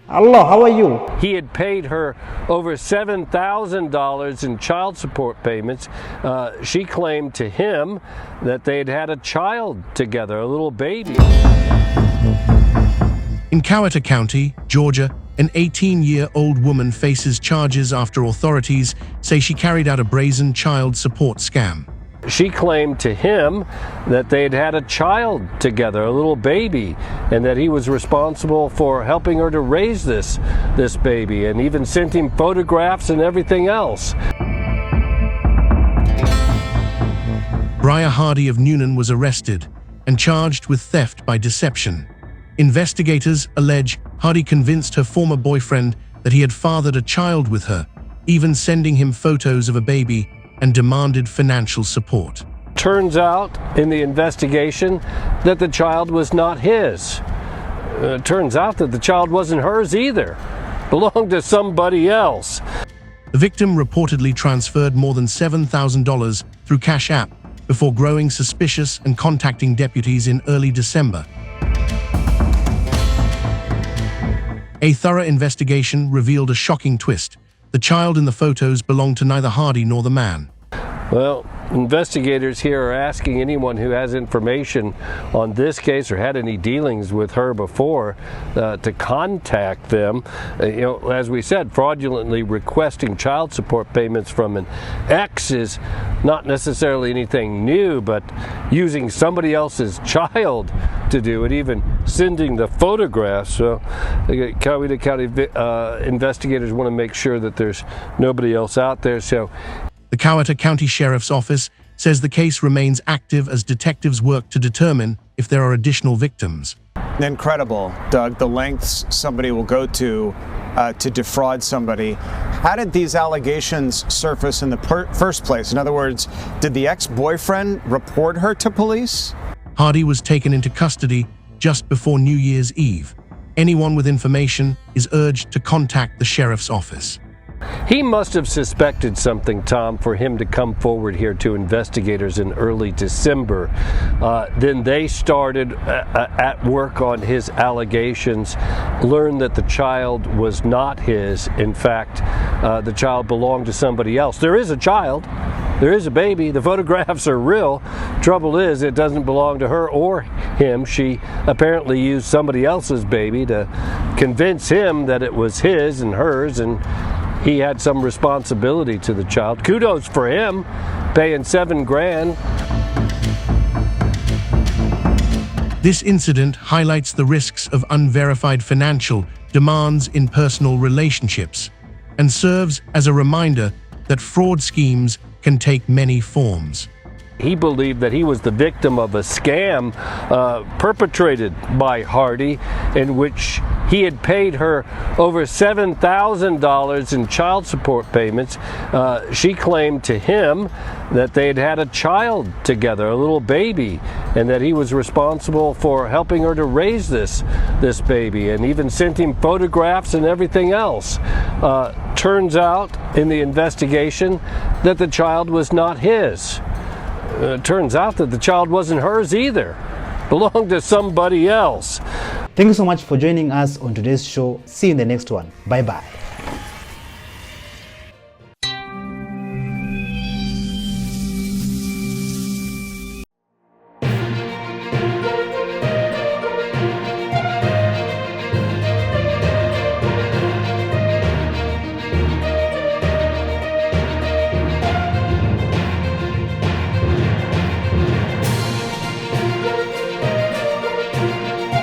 Hello, how are you? He had paid her over $7,000 in child support payments. She claimed to him that they had had a child together, a little baby. In Coweta County, Georgia, an 18-year-old woman faces charges after authorities say she carried out a brazen child support scam. She claimed to him that they had had a child together, a little baby, and that he was responsible for helping her to raise this baby, and even sent him photographs and everything else. Briar Hardy of Newnan was arrested and charged with theft by deception. Investigators allege Hardy convinced her former boyfriend that he had fathered a child with her, even sending him photos of a baby, and demanded financial support. Turns out in the investigation that the child was not his. Turns out that the child wasn't hers either. Belonged to somebody else. The victim reportedly transferred more than $7,000 through Cash App before growing suspicious and contacting deputies in early December. A thorough investigation revealed a shocking twist. The child in the photos belonged to neither Hardy nor the man. Well, investigators here are asking anyone who has information on this case or had any dealings with her before to contact them. As we said, fraudulently requesting child support payments from an ex is not necessarily anything new, but using somebody else's child to do it, even sending the photographs. So Coweta County investigators want to make sure that there's nobody else out there. So the Coweta County Sheriff's Office says the case remains active as detectives work to determine if there are additional victims. Incredible, Doug, the lengths somebody will go to defraud somebody. How did these allegations surface in the first place? In other words, did the ex-boyfriend report her to police? Hardy was taken into custody just before New Year's Eve. Anyone with information is urged to contact the sheriff's office. He must have suspected something, Tom, for him to come forward here to investigators in early December. Then they started at work on his allegations, learned that the child was not his. In fact, the child belonged to somebody else. There is a child. There is a baby. The photographs are real. Trouble is, it doesn't belong to her or him. She apparently used somebody else's baby to convince him that it was his and hers, and he had some responsibility to the child. Kudos for him, paying $7,000. This incident highlights the risks of unverified financial demands in personal relationships and serves as a reminder that fraud schemes can take many forms. He believed that he was the victim of a scam perpetrated by Hardy, in which he had paid her over $7,000 in child support payments. She claimed to him that they had had a child together, a little baby, and that he was responsible for helping her to raise this baby, and even sent him photographs and everything else. Turns out in the investigation that the child was not his. Turns out that the child wasn't hers either. Belonged to somebody else. Thank you so much for joining us on today's show. See you in the next one. Bye-bye.